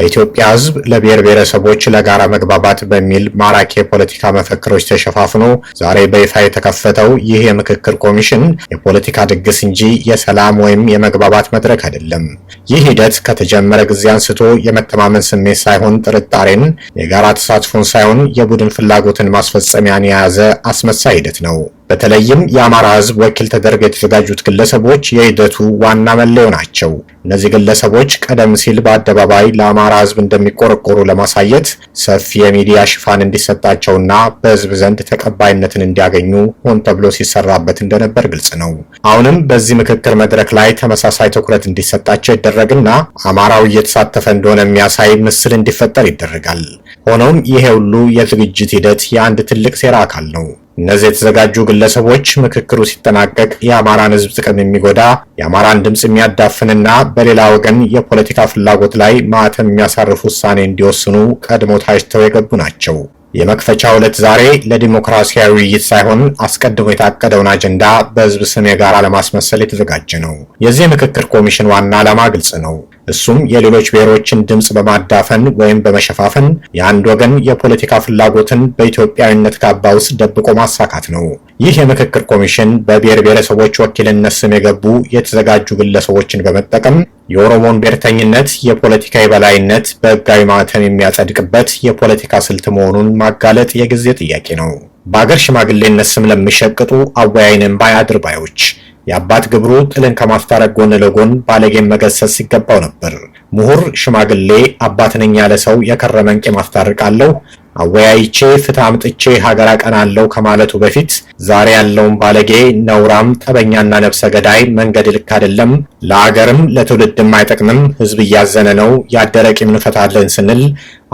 ለኢትዮጵያ ሕዝብ ለብሔር ብሔረሰቦች ለጋራ መግባባት በሚል ማራኪ የፖለቲካ መፈክሮች ተሸፋፍኖ ዛሬ በይፋ የተከፈተው ይህ የምክክር ኮሚሽን የፖለቲካ ድግስ እንጂ የሰላም ወይም የመግባባት መድረክ አይደለም። ይህ ሂደት ከተጀመረ ጊዜ አንስቶ የመተማመን ስሜት ሳይሆን ጥርጣሬን፣ የጋራ ተሳትፎን ሳይሆን የቡድን ፍላጎትን ማስፈጸሚያን የያዘ አስመሳይ ሂደት ነው። በተለይም የአማራ ሕዝብ ወኪል ተደርገው የተዘጋጁት ግለሰቦች የሂደቱ ዋና መለዮ ናቸው። እነዚህ ግለሰቦች ቀደም ሲል በአደባባይ ለአማራ ሕዝብ እንደሚቆረቆሩ ለማሳየት ሰፊ የሚዲያ ሽፋን እንዲሰጣቸውና በሕዝብ ዘንድ ተቀባይነትን እንዲያገኙ ሆን ተብሎ ሲሰራበት እንደነበር ግልጽ ነው። አሁንም በዚህ ምክክር መድረክ ላይ ተመሳሳይ ትኩረት እንዲሰጣቸው ይደረግና አማራው እየተሳተፈ እንደሆነ የሚያሳይ ምስል እንዲፈጠር ይደረጋል። ሆኖም ይሄ ሁሉ የዝግጅት ሂደት የአንድ ትልቅ ሴራ አካል ነው። እነዚህ የተዘጋጁ ግለሰቦች ምክክሩ ሲጠናቀቅ የአማራን ሕዝብ ጥቅም የሚጎዳ የአማራን ድምጽ የሚያዳፍንና በሌላ ወገን የፖለቲካ ፍላጎት ላይ ማዕተም የሚያሳርፍ ውሳኔ እንዲወስኑ ቀድሞ ታጭተው የገቡ ናቸው። የመክፈቻው ዕለት ዛሬ ለዲሞክራሲያዊ ውይይት ሳይሆን አስቀድሞ የታቀደውን አጀንዳ በሕዝብ ስም የጋራ ለማስመሰል የተዘጋጀ ነው። የዚህ ምክክር ኮሚሽን ዋና ዓላማ ግልጽ ነው። እሱም የሌሎች ብሔሮችን ድምጽ በማዳፈን ወይም በመሸፋፈን የአንድ ወገን የፖለቲካ ፍላጎትን በኢትዮጵያዊነት ካባ ውስጥ ደብቆ ማሳካት ነው። ይህ የምክክር ኮሚሽን በብሔር ብሔረሰቦች ወኪልነት ስም የገቡ የተዘጋጁ ግለሰቦችን በመጠቀም የኦሮሞን ብሔርተኝነት የፖለቲካ የበላይነት በሕጋዊ ማህተም የሚያጸድቅበት የፖለቲካ ስልት መሆኑን ማጋለጥ የጊዜ ጥያቄ ነው። በአገር ሽማግሌነት ስም ለሚሸቅጡ አወያይንም ባይ አድርባዮች የአባት ግብሩ ጥልን ከማስታረቅ ጎን ለጎን ባለጌን መገሰጽ ሲገባው ነበር። ምሁር ሽማግሌ አባት ነኝ ያለ ሰው የከረመን ቂም አስታርቃለሁ፣ አወያይቼ ፍትህ አምጥቼ ሀገር አቀናለሁ ከማለቱ በፊት ዛሬ ያለውን ባለጌ ነውራም ጠበኛና ነፍሰ ገዳይ መንገድ ልክ አይደለም፣ ለአገርም ለትውልድም አይጠቅምም፣ ህዝብ እያዘነ ነው፣ ያደረ ቂም እንፈታለን ስንል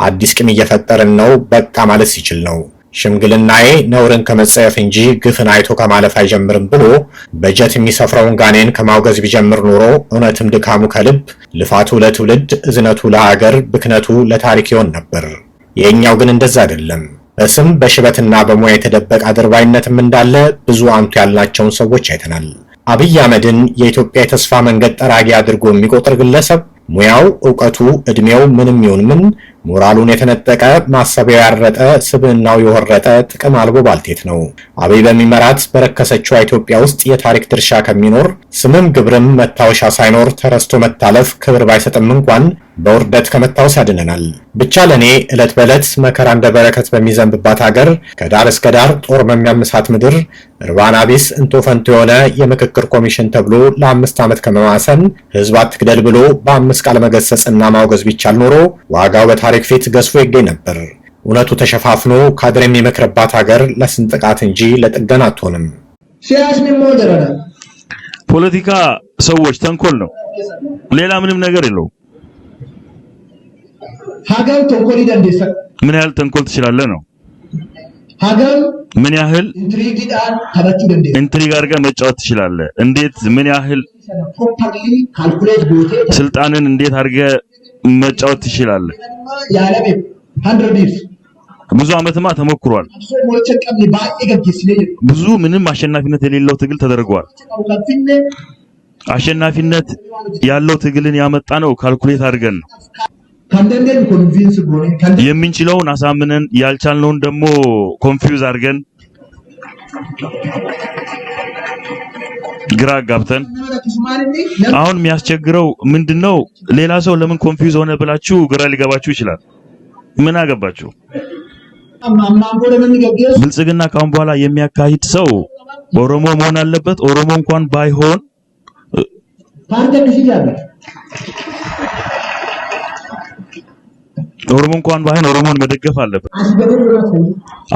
አዲስ ቂም እየፈጠርን ነው በቃ ማለት ሲችል ነው። ሽምግልናዬ ነውርን ከመጸየፍ እንጂ ግፍን አይቶ ከማለፍ አይጀምርም ብሎ በጀት የሚሰፍረውን ጋኔን ከማውገዝ ቢጀምር ኖሮ እውነትም ድካሙ ከልብ ልፋቱ ለትውልድ እዝነቱ ለሀገር ብክነቱ ለታሪክ ይሆን ነበር። የኛው ግን እንደዛ አይደለም። በስም በሽበትና በሙያ የተደበቀ አድርባይነትም እንዳለ ብዙ አንቱ ያልናቸውን ሰዎች አይተናል። አብይ አህመድን የኢትዮጵያ የተስፋ መንገድ ጠራጊ አድርጎ የሚቆጥር ግለሰብ ሙያው፣ ዕውቀቱ፣ እድሜው ምንም ይሁን ምን ሞራሉን የተነጠቀ ማሰቢያው ያረጠ ስብዕናው የወረጠ ጥቅም አልቦ ባልቴት ነው። አብይ በሚመራት በረከሰችው ኢትዮጵያ ውስጥ የታሪክ ድርሻ ከሚኖር ስምም ግብርም መታወሻ ሳይኖር ተረስቶ መታለፍ ክብር ባይሰጥም እንኳን በውርደት ከመታወስ ያድነናል። ብቻ ለኔ ዕለት በዕለት መከራ እንደ በረከት በሚዘንብባት ሀገር ከዳር እስከ ዳር ጦር በሚያምሳት ምድር እርባና ቢስ እንቶ ፈንቶ የሆነ የምክክር ኮሚሽን ተብሎ ለ5 ዓመት ከመማሰን ህዝብ አትግደል ብሎ በ5 ቃል መገሰጽና ማውገዝ ቢቻል ኖሮ ዋጋው በታሪክ ፊት ገዝፎ ይገኝ ነበር። እውነቱ ተሸፋፍኖ ካድሬ የሚመክርባት ሀገር ለስንጥቃት እንጂ ለጥገና አትሆንም። ፖለቲካ ሰዎች ተንኮል ነው፣ ሌላ ምንም ነገር የለውም። ሀገር ተንኮል ይደንደሰ ምን ያህል ተንኮል ትችላለህ ነው። ሀገር ምን ያህል ኢንትሪግዳን ተበቹ ደንደሰ ኢንትሪግ አድርገህ መጫወት ትችላለህ። እንዴት ምን ያህል ፕሮፐርሊ ካልኩሌት ቦቴ ስልጣንን እንዴት አድርገህ መጫወት ትችላለህ። ያለበ 100 ዲርስ ብዙ ዓመትማ ተሞክሯል። ብዙ ምንም አሸናፊነት የሌለው ትግል ተደርጓል። አሸናፊነት ያለው ትግልን ያመጣ ነው ካልኩሌት አድርገን ነው። የምንችለውን አሳምነን ያልቻልነውን ደግሞ ኮንፊውዝ አድርገን ግራ ጋብተን አሁን የሚያስቸግረው ምንድነው? ሌላ ሰው ለምን ኮንፊውዝ ሆነ ብላችሁ ግራ ሊገባችሁ ይችላል። ምን አገባችሁ? ብልጽግና ካሁን በኋላ የሚያካሂድ ሰው ኦሮሞ መሆን አለበት። ኦሮሞ እንኳን ባይሆን ኦሮሞን መደገፍ አለበት።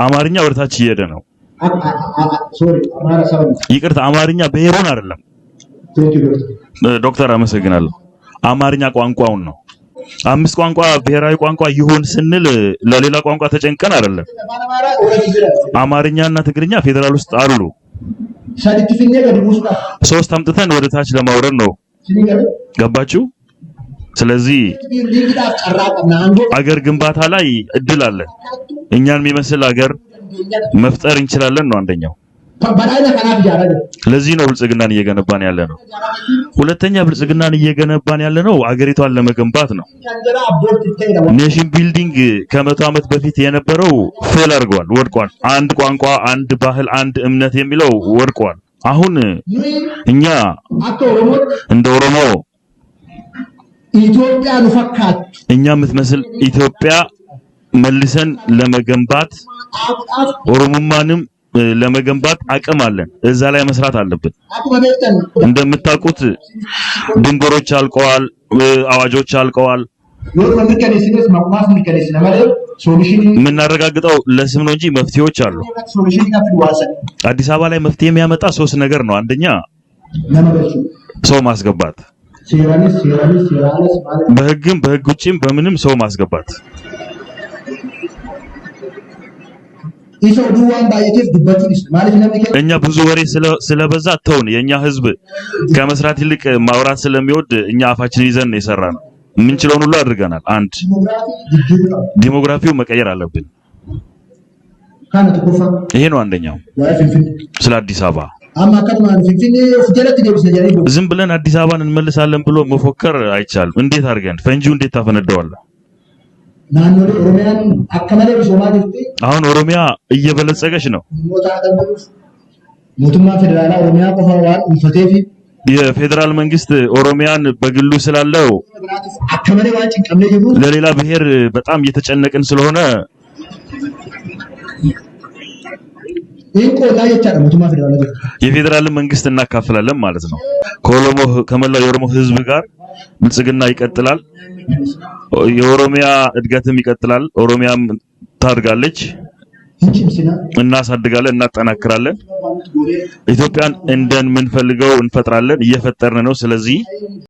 አማርኛ ወደታች እየሄደ ነው። ይቅርታ፣ አማርኛ ብሔሩን አይደለም ዶክተር፣ አመሰግናለሁ። አማርኛ ቋንቋውን ነው። 5 ቋንቋ ብሔራዊ ቋንቋ ይሁን ስንል ለሌላ ቋንቋ ተጨንቀን አይደለም። አማርኛና ትግርኛ ፌደራል ውስጥ አሉ። 3 አምጥተን ወደታች ለማውረድ ነው። ገባችሁ? ስለዚህ አገር ግንባታ ላይ እድል አለ። እኛን የሚመስል አገር መፍጠር እንችላለን ነው አንደኛው። ለዚህ ነው ብልጽግናን እየገነባን ያለ ነው። ሁለተኛ ብልጽግናን እየገነባን ያለ ነው አገሪቷን ለመገንባት ነው። ኔሽን ቢልዲንግ ከ100 ዓመት በፊት የነበረው ፌል አድርጓል፣ ወድቋል። አንድ ቋንቋ፣ አንድ ባህል፣ አንድ እምነት የሚለው ወድቋል። አሁን እኛ እንደ ኦሮሞ ኢትዮጵያ ንፈካት እኛ የምትመስል ኢትዮጵያ መልሰን ለመገንባት ኦሮሞማንም ለመገንባት አቅም አለን። እዛ ላይ መስራት አለብን። እንደምታውቁት ድንበሮች አልቀዋል፣ አዋጆች አልቀዋል። የምናረጋግጠው ለስም ነው እንጂ መፍትሄዎች አሉ። አዲስ አበባ ላይ መፍትሄ የሚያመጣ 3 ነገር ነው። አንደኛ ሰው ማስገባት፣ በህግ ውጪም በምንም ሰው ማስገባት። እኛ ብዙ ወሬ ስለበዛ ተውን። የኛ ህዝብ ከመስራት ይልቅ ማውራት ስለሚወድ እኛ አፋችን ይዘን የሰራነው ምንችለውን ሁሉ አድርገናል። አንድ ዲሞግራፊው መቀየር አለብን። ይሄ ነው አንደኛው። ስለ አዲስ አበባ ዝም ብለን አዲስ አበባን እንመልሳለን ብሎ መፎከር አይቻልም። እንዴት አድርገን ፈንጂው እንዴት ታፈነደዋለህ? አሁን ኦሮሚያ እየበለጸገች ነው። የፌደራል መንግስት ኦሮሚያን በግሉ ስላለው ለሌላ ብሔር በጣም እየተጨነቅን ስለሆነ የፌደራል መንግስት እናካፍላለን ማለት ነው። ከመላው የኦሮሞ ህዝብ ጋር ብልጽግና ይቀጥላል። የኦሮሚያ እድገትም ይቀጥላል። ኦሮሚያም ታድጋለች። እናሳድጋለን፣ እናጠናክራለን። ኢትዮጵያን እንደምንፈልገው እንፈጥራለን። እየፈጠርን ነው። ስለዚህ